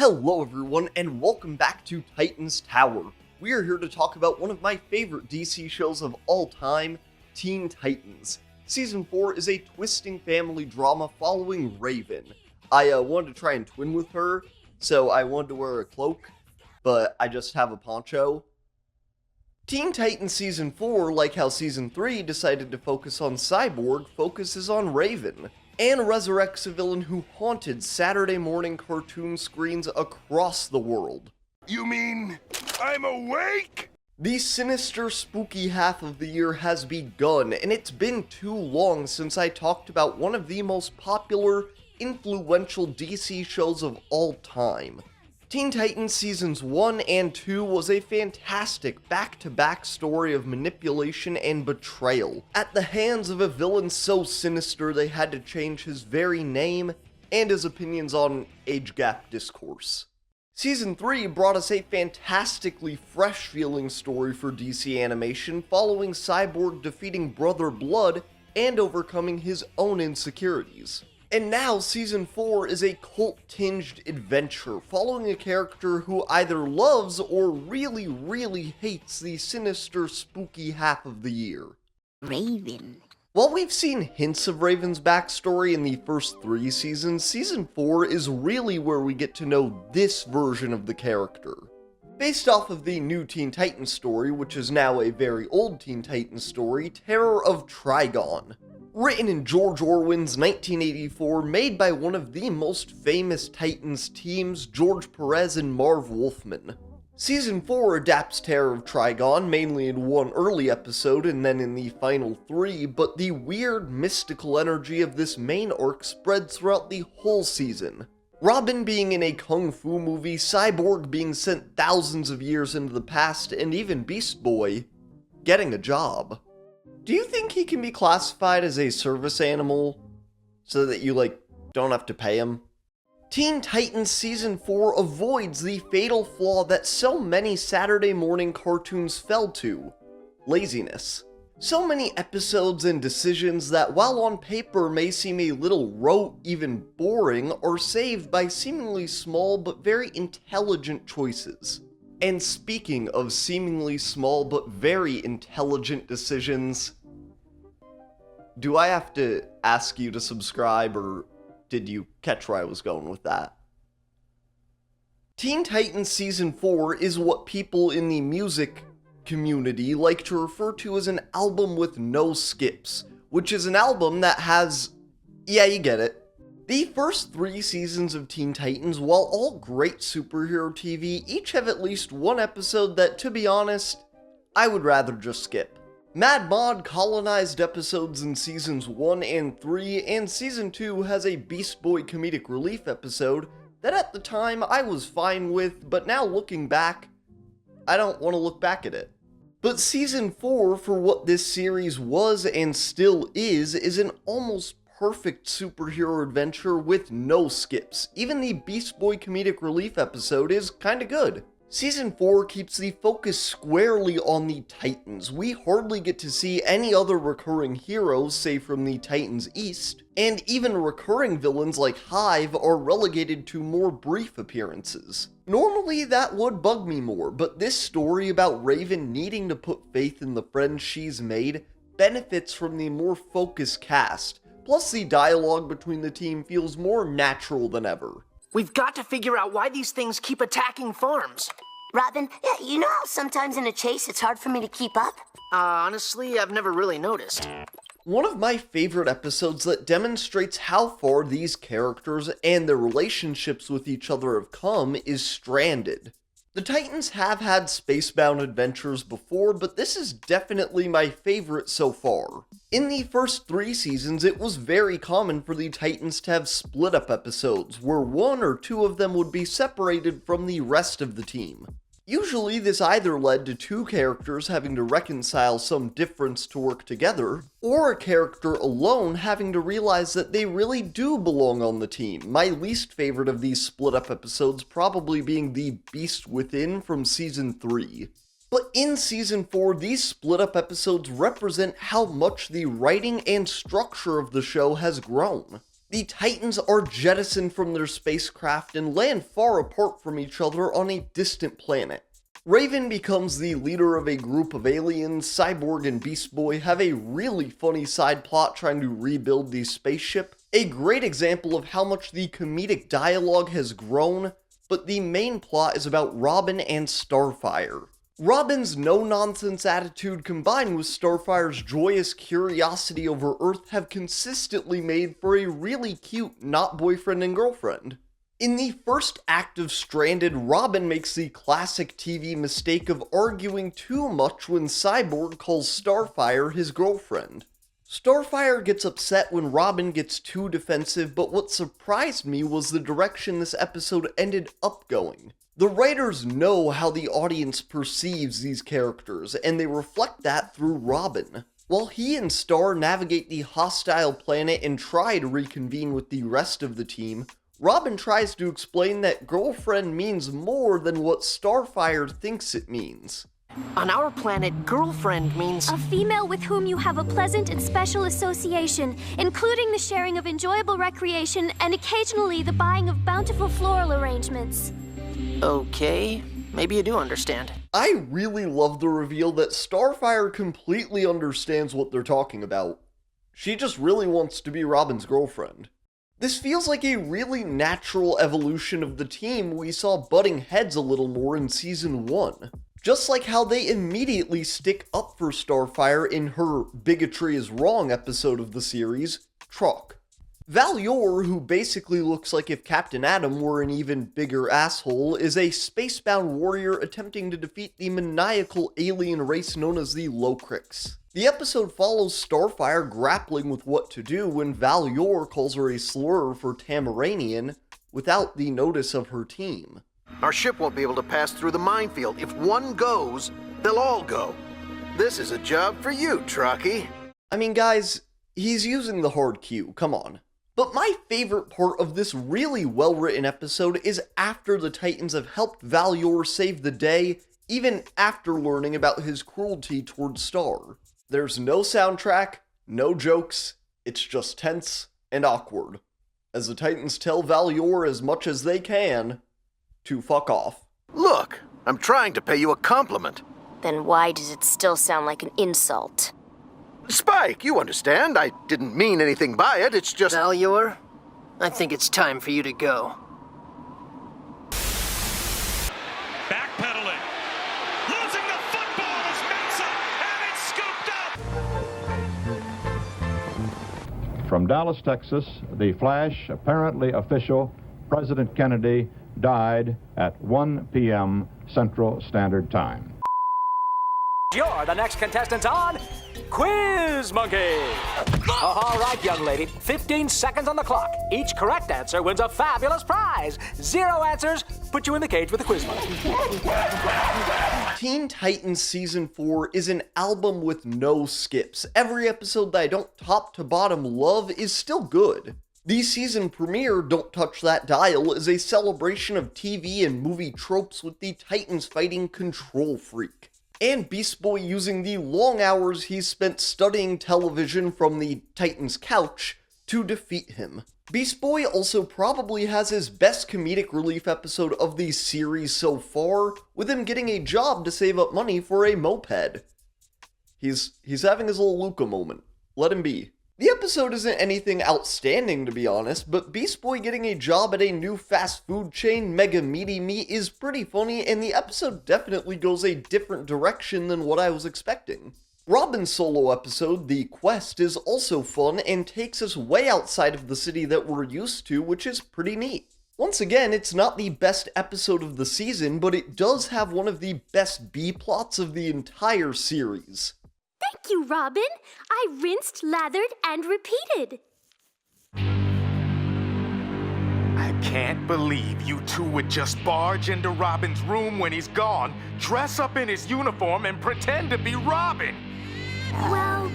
Hello everyone, and welcome back to Titans Tower. We are here to talk about one of my favorite DC shows of all time, Teen Titans. Season 4 is a twisting family drama following Raven. I wanted to try and twin with her, so I wanted to wear a cloak, but I just have a poncho. Teen Titans Season 4, like how Season 3 decided to focus on Cyborg, focuses on Raven, and resurrects a villain who haunted Saturday morning cartoon screens across the world. You mean I'm awake? The sinister, spooky half of the year has begun, and it's been too long since I talked about one of the most popular, influential DC shows of all time. Teen Titans Seasons 1 and 2 was a fantastic back-to-back story of manipulation and betrayal, at the hands of a villain so sinister they had to change his very name and his opinions on age gap discourse. Season 3 brought us a fantastically fresh-feeling story for DC Animation following Cyborg defeating Brother Blood and overcoming his own insecurities. And now, Season 4 is a cult-tinged adventure, following a character who either loves or really hates the sinister, spooky half of the year. Raven. While we've seen hints of Raven's backstory in the first 3 seasons, Season 4 is really where we get to know this version of the character. Based off of the new Teen Titans story, which is now a very old Teen Titans story, Terror of Trigon. Written in George Orwell's 1984, made by one of the most famous Titans teams, George Perez and Marv Wolfman. Season 4 adapts Terror of Trigon, mainly in one early episode and then in the final 3, but the weird, mystical energy of this main arc spreads throughout the whole season. Robin being in a kung fu movie, Cyborg being sent thousands of years into the past, and even Beast Boy getting a job. Do you think he can be classified as a service animal so that you, don't have to pay him? Teen Titans Season 4 avoids the fatal flaw that so many Saturday morning cartoons fell to: laziness. So many episodes and decisions that, while on paper may seem a little rote, even boring, are saved by seemingly small but very intelligent choices. And speaking of seemingly small but very intelligent decisions, do I have to ask you to subscribe, or did you catch where I was going with that? Teen Titans Season 4 is what people in the music community like to refer to as an album with no skips, which is an album that has, yeah, you get it. The first 3 seasons of Teen Titans, while all great superhero TV, each have at least one episode that, to be honest, I would rather just skip. Mad Mod colonized episodes in Seasons 1 and 3, and Season 2 has a Beast Boy comedic relief episode that at the time I was fine with, but now looking back, I don't want to look back at it. But Season 4, for what this series was and still is an almost perfect superhero adventure with no skips. Even the Beast Boy comedic relief episode is kinda good. Season 4 keeps the focus squarely on the Titans. We hardly get to see any other recurring heroes, save from the Titans East, and even recurring villains like Hive are relegated to more brief appearances. Normally that would bug me more, but this story about Raven needing to put faith in the friends she's made benefits from the more focused cast. Plus, the dialogue between the team feels more natural than ever. We've got to figure out why these things keep attacking farms. Robin, yeah, you know how sometimes in a chase it's hard for me to keep up? Honestly, I've never really noticed. One of my favorite episodes that demonstrates how far these characters and their relationships with each other have come is Stranded. The Titans have had spacebound adventures before, but this is definitely my favorite so far. In the first 3 seasons, it was very common for the Titans to have split-up episodes, where 1 or 2 of them would be separated from the rest of the team. Usually, this either led to 2 characters having to reconcile some difference to work together, or a character alone having to realize that they really do belong on the team. My least favorite of these split-up episodes probably being the Beast Within from Season 3. But in Season 4, these split-up episodes represent how much the writing and structure of the show has grown. The Titans are jettisoned from their spacecraft and land far apart from each other on a distant planet. Raven becomes the leader of a group of aliens. Cyborg and Beast Boy have a really funny side plot trying to rebuild the spaceship. A great example of how much the comedic dialogue has grown, but the main plot is about Robin and Starfire. Robin's no-nonsense attitude combined with Starfire's joyous curiosity over Earth have consistently made for a really cute not boyfriend and girlfriend. In the first act of Stranded, Robin makes the classic TV mistake of arguing too much when Cyborg calls Starfire his girlfriend. Starfire gets upset when Robin gets too defensive, but what surprised me was the direction this episode ended up going. The writers know how the audience perceives these characters, and they reflect that through Robin. While he and Star navigate the hostile planet and try to reconvene with the rest of the team, Robin tries to explain that girlfriend means more than what Starfire thinks it means. On our planet, girlfriend means A female with whom you have a pleasant and special association, including the sharing of enjoyable recreation and occasionally the buying of bountiful floral arrangements. okay. Maybe you do understand. I really love the reveal that Starfire completely understands what they're talking about. She just really wants to be Robin's girlfriend. This feels like a really natural evolution of the team we saw butting heads a little more in Season 1. Just like how they immediately stick up for Starfire in her Bigotry is Wrong episode of the series, Truck. Val-Yor, who basically looks like if Captain Atom were an even bigger asshole, is a spacebound warrior attempting to defeat the maniacal alien race known as the Locrics. The episode follows Starfire grappling with what to do when Val-Yor calls her a slur for Tamaranian without the notice of her team. Our ship won't be able to pass through the minefield. If one goes, they'll all go. This is a job for you, Trucky. I mean, guys, he's using the hard Q, come on. But my favorite part of this really well-written episode is after the Titans have helped Val-Yor save the day, even after learning about his cruelty towards Star. There's no soundtrack, no jokes, it's just tense and awkward, as the Titans tell Val-Yor as much as they can to fuck off. Look, I'm trying to pay you a compliment. Then why does it still sound like an insult? Spike, you understand. I didn't mean anything by it. It's just... Val-Yor, I think it's time for you to go. Backpedaling. Losing the football is Mensah, and it's scooped up. From Dallas, Texas, the flash, apparently official, President Kennedy died at 1 p.m. Central Standard Time. You're the next contestant on Quiz Monkey. All right, young lady, 15 seconds on the clock. Each correct answer wins a fabulous prize. 0 answers put you in the cage with the Quiz Monkey. Teen Titans Season 4 is an album with no skips. Every episode that I don't top to bottom love is still good. The season premiere, Don't Touch That Dial, is a celebration of TV and movie tropes with the Titans fighting Control Freak, and Beast Boy using the long hours he's spent studying television from the Titans' couch to defeat him. Beast Boy also probably has his best comedic relief episode of the series so far, with him getting a job to save up money for a moped. He's having his little Luca moment. Let him be. The episode isn't anything outstanding, to be honest, but Beast Boy getting a job at a new fast food chain, Mega Meaty Meat, is pretty funny, and the episode definitely goes a different direction than what I was expecting. Robin's solo episode, The Quest, is also fun and takes us way outside of the city that we're used to, which is pretty neat. Once again, it's not the best episode of the season, but it does have one of the best B-plots of the entire series. Thank you, Robin. I rinsed, lathered, and repeated. I can't believe you two would just barge into Robin's room when he's gone, dress up in his uniform, and pretend to be Robin. Well,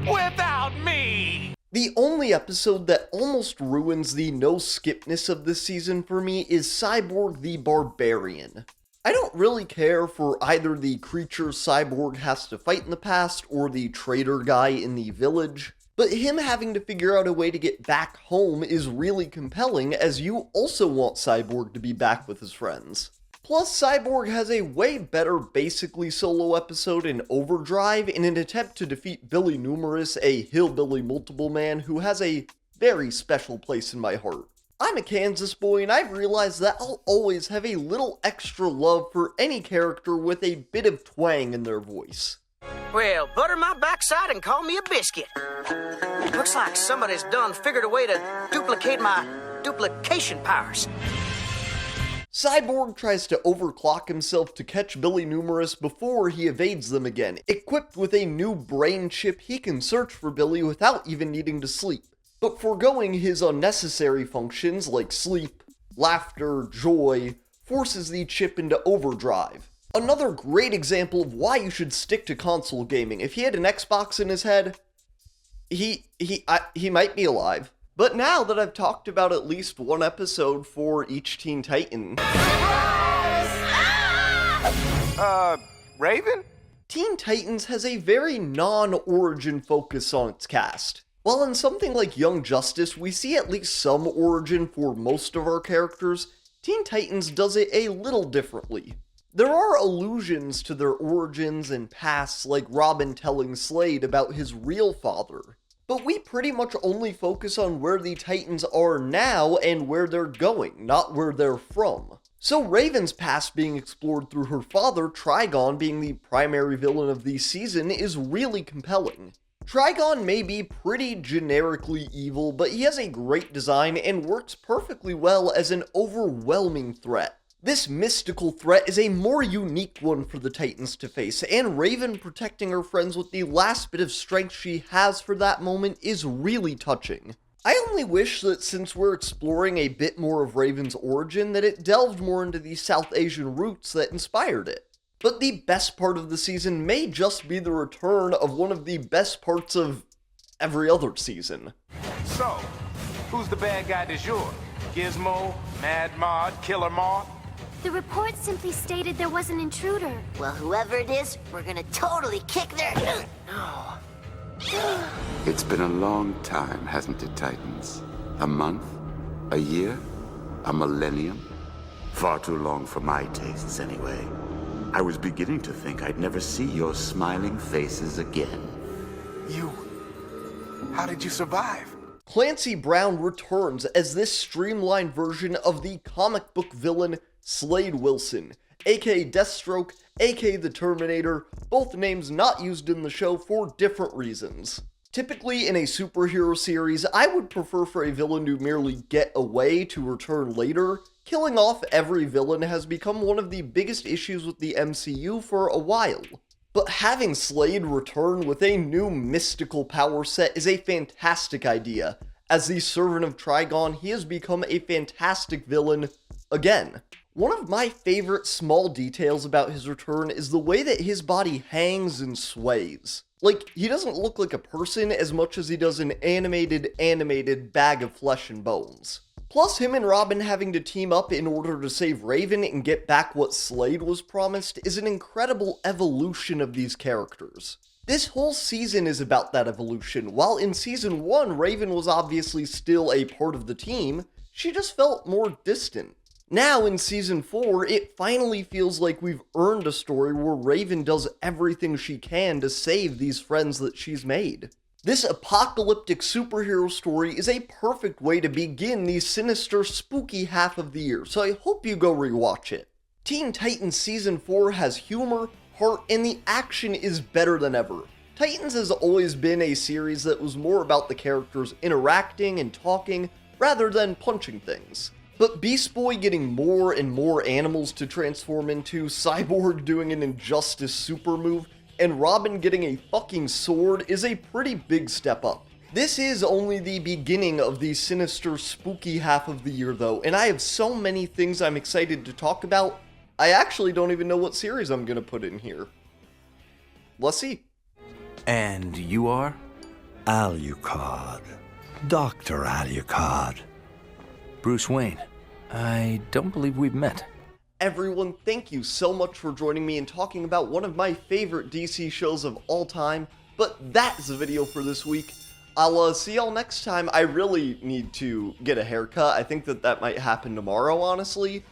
Without me! The only episode that almost ruins the no-skipness of this season for me is Cyborg the Barbarian. I don't really care for either the creature Cyborg has to fight in the past or the traitor guy in the village. But him having to figure out a way to get back home is really compelling, as you also want Cyborg to be back with his friends. Plus, Cyborg has a way better basically solo episode in Overdrive in an attempt to defeat Billy Numerous, a hillbilly multiple man who has a very special place in my heart. I'm a Kansas boy, and I've realized that I'll always have a little extra love for any character with a bit of twang in their voice. Well, butter my backside and call me a biscuit. Looks like somebody's done figured a way to duplicate my duplication powers. Cyborg tries to overclock himself to catch Billy Numerous before he evades them again. Equipped with a new brain chip, he can search for Billy without even needing to sleep. But foregoing his unnecessary functions like sleep, laughter, joy, forces the chip into overdrive. Another great example of why you should stick to console gaming. If he had an Xbox in his head, he might be alive. But now that I've talked about at least one episode for each Teen Titan... Raven? Teen Titans has a very non-origin focus on its cast. While in something like Young Justice, we see at least some origin for most of our characters, Teen Titans does it a little differently. There are allusions to their origins and pasts, like Robin telling Slade about his real father. But we pretty much only focus on where the Titans are now and where they're going, not where they're from. So Raven's past being explored through her father, Trigon being the primary villain of the season, is really compelling. Trigon may be pretty generically evil, but he has a great design and works perfectly well as an overwhelming threat. This mystical threat is a more unique one for the Titans to face, and Raven protecting her friends with the last bit of strength she has for that moment is really touching. I only wish that since we're exploring a bit more of Raven's origin, that it delved more into the South Asian roots that inspired it. But the best part of the season may just be the return of one of the best parts of every other season. So, who's the bad guy du jour? Gizmo, Mad Mod, Killer Moth? The report simply stated there was an intruder. Well, whoever it is, we're gonna totally kick their... No. It's been a long time, hasn't it, Titans? A month? A year? A millennium? Far too long for my tastes, anyway. I was beginning to think I'd never see your smiling faces again. How did you survive? Clancy Brown returns as this streamlined version of the comic book villain Slade Wilson, aka Deathstroke, aka the Terminator, both names not used in the show for different reasons. Typically in a superhero series, I would prefer for a villain to merely get away to return later. Killing off every villain has become one of the biggest issues with the MCU for a while. But having Slade return with a new mystical power set is a fantastic idea. As the servant of Trigon, he has become a fantastic villain again. One of my favorite small details about his return is the way that his body hangs and sways. Like, he doesn't look like a person as much as he does an animated bag of flesh and bones. Plus, him and Robin having to team up in order to save Raven and get back what Slade was promised is an incredible evolution of these characters. This whole season is about that evolution. While in season 1, Raven was obviously still a part of the team, she just felt more distant. Now in season 4, it finally feels like we've earned a story where Raven does everything she can to save these friends that she's made. This apocalyptic superhero story is a perfect way to begin the sinister, spooky half of the year, so I hope you go rewatch it. Teen Titans Season 4 has humor, heart, and the action is better than ever. Titans has always been a series that was more about the characters interacting and talking rather than punching things. But Beast Boy getting more and more animals to transform into, Cyborg doing an Injustice super move, and Robin getting a fucking sword is a pretty big step up. This is only the beginning of the sinister, spooky half of the year though, and I have so many things I'm excited to talk about, I actually don't even know what series I'm gonna put in here. Let's see. And you are? Alucard. Dr. Alucard. Bruce Wayne, I don't believe we've met. Everyone, thank you so much for joining me and talking about one of my favorite DC shows of all time, but that is the video for this week. I'll see y'all next time. I really need to get a haircut. I think that might happen tomorrow, honestly.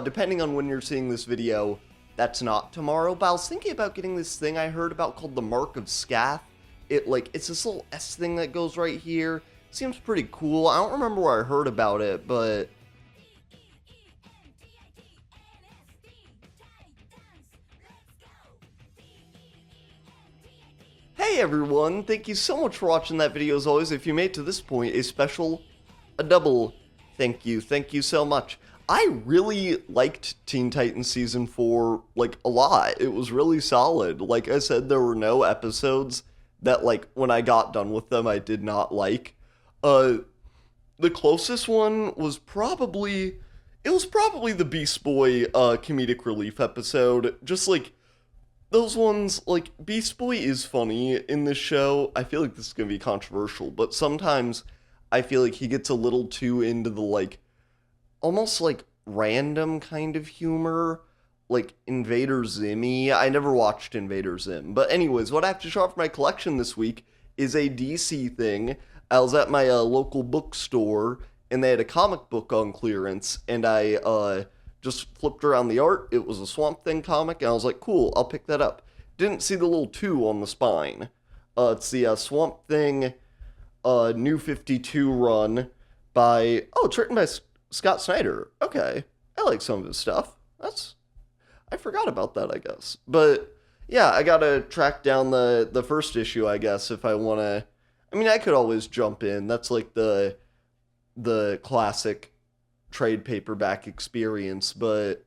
Depending on when you're seeing this video, that's not tomorrow. But I was thinking about getting this thing I heard about called the Mark of Scath. It's this little S thing that goes right here. Seems pretty cool. I don't remember where I heard about it, but... Hey everyone, thank you so much for watching that video as always. If you made it to this point, a double thank you. Thank you so much. I really liked Teen Titans Season 4, a lot. It was really solid. Like I said, there were no episodes that, when I got done with them, I did not like. The closest one was probably the Beast Boy, comedic relief episode. Just, those ones, Beast Boy is funny in this show. I feel like this is gonna be controversial, but sometimes I feel like he gets a little too into the, almost, random kind of humor, Invader Zimmy. I never watched Invader Zim. But anyways, what I have to show off my collection this week is a DC thing. I was at my local bookstore, and they had a comic book on clearance, and I, just flipped around the art. It was a Swamp Thing comic, and I was like, cool, I'll pick that up. Didn't see the little 2 on the spine. It's the Swamp Thing New 52 run by... Oh, it's written by Scott Snyder. Okay. I like some of his stuff. I forgot about that, I guess. But, yeah, I gotta track down the first issue, I guess, if I wanna... I mean, I could always jump in. That's the classic trade paperback experience, but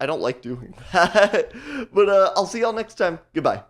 I don't like doing that. But I'll see y'all next time. Goodbye.